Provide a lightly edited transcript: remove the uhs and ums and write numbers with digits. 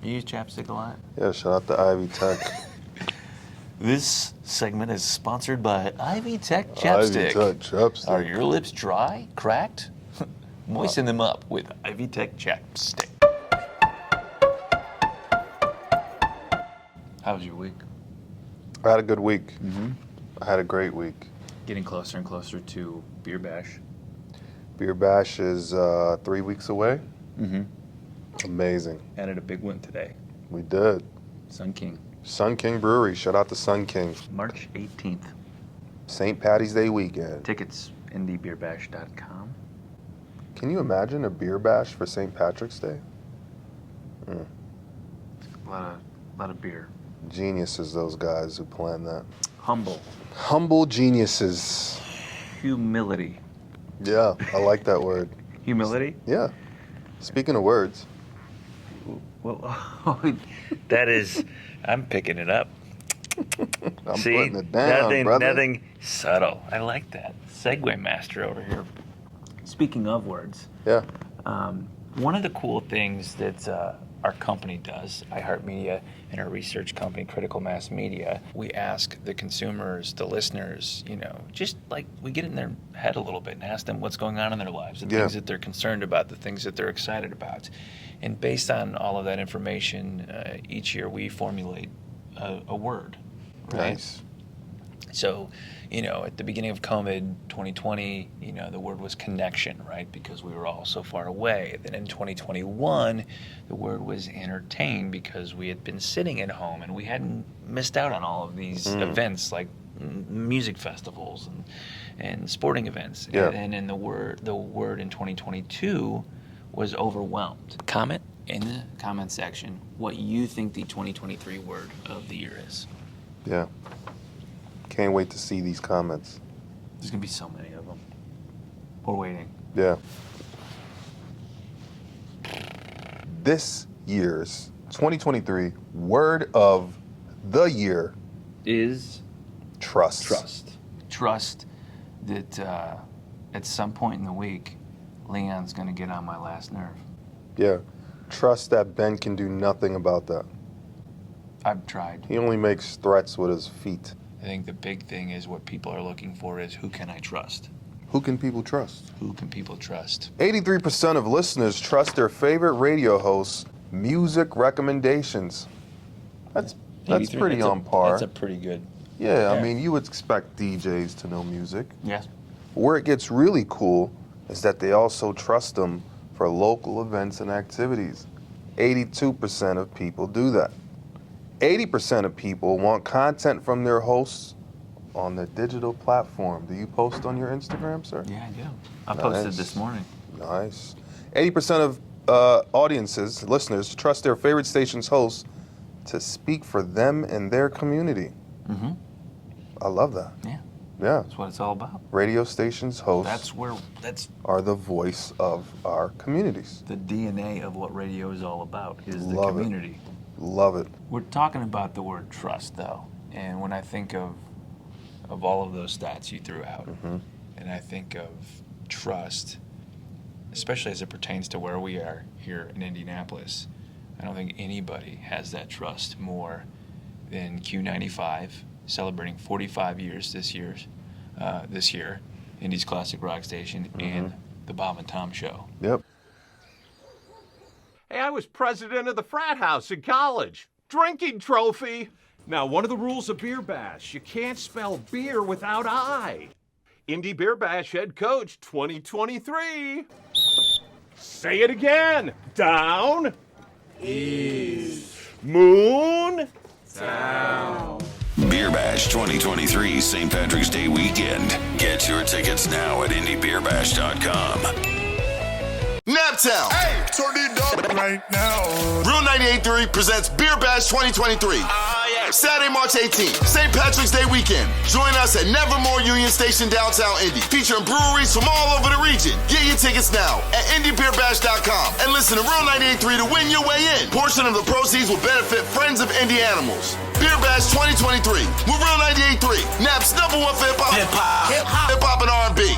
You use chapstick a lot? Yeah, shout out to Ivy Tech. This segment is sponsored by Ivy Tech Chapstick. Ivy Tech Chapstick. Are your lips dry, cracked? Moisten them up with Ivy Tech Chapstick. How was your week? I had a good week. I had a great week. Getting closer and closer to Beer Bash. Beer Bash is 3 weeks away. Amazing. Added a big one today. We did. Sun King. Sun King Brewery. Shout out to Sun King. March 18th. St. Patty's Day weekend. Tickets, indiebeerbash.com. Can you imagine a beer bash for St. Patrick's Day? A lot of beer. Geniuses, those guys who planned that. Humble. Humble geniuses. Humility. Yeah, I like that word. Humility? Yeah. Speaking of words. Well, that is, I'm picking it up. I'm See, putting it down, brother. Nothing subtle. I like that. Segway master over here. Speaking of words. Yeah. One of the cool things that our company does, iHeartMedia, and our research company, Critical Mass Media, we ask the consumers, the listeners, just like we get in their head a little bit and ask them what's going on in their lives, the things that they're concerned about, the things that they're excited about. And based on all of that information, each year we formulate a word. Right? Nice. So, at the beginning of COVID 2020, the word was connection, right? Because we were all so far away. Then in 2021, the word was entertain because we had been sitting at home and we hadn't missed out on all of these events like music festivals and sporting events. Yeah. And then the word in 2022 was overwhelmed. Comment in the comment section what you think the 2023 word of the year is. Yeah. Can't wait to see these comments. There's going to be so many of them. We're waiting. Yeah. This year's 2023 word of the year Is trust. Trust that at some point in the week, Leon's going to get on my last nerve. Yeah. Trust that Ben can do nothing about that. I've tried. He only makes threats with his feet. I think the big thing is what people are looking for is who can I trust? Who can people trust? Who can people trust? 83% of listeners trust their favorite radio hosts' music recommendations. That's pretty on par. That's a pretty good. Yeah, I mean, you would expect DJs to know music. Yes. Where it gets really cool is that they also trust them for local events and activities. 82% of people do that. 80% of people want content from their hosts on the digital platform. Do you post on your Instagram, sir? Yeah, I do. I posted this morning. Nice. 80% of audiences, listeners, trust their favorite station's hosts to speak for them and their community. I love that. Yeah. Yeah. That's what it's all about. Radio stations hosts That's are the voice of our communities. the DNA of what radio is all about, is the Love it. community. Love it. We're talking about the word trust, though, and when I think of all of those stats you threw out, and I think of trust, especially as it pertains to where we are here in Indianapolis, I don't think anybody has that trust more than Q95, celebrating 45 years this year, Indy's classic rock station, and the Bob and Tom Show. Yep. Hey, I was president of the frat house in college. Drinking trophy. Now, one of the rules of Beer Bash, you can't spell beer without I. Indy Beer Bash head coach 2023. Say it again. Down. East. Moon. Down. Beer Bash 2023's St. Patrick's Day weekend. Get your tickets now at indiebeerbash.com. Naptown. Hey, turn it up right now. Real 98.3 presents Beer Bash 2023. Saturday, March 18th, St. Patrick's Day weekend. Join us at Nevermore Union Station, downtown Indy, featuring breweries from all over the region. Get your tickets now at indiebeerbash.com and listen to Real 98.3 to win your way in. Portion of the proceeds will benefit Friends of Indy Animals. Beer Bash 2023 with Real 98.3, Nap's #1 for hip hop and R&B.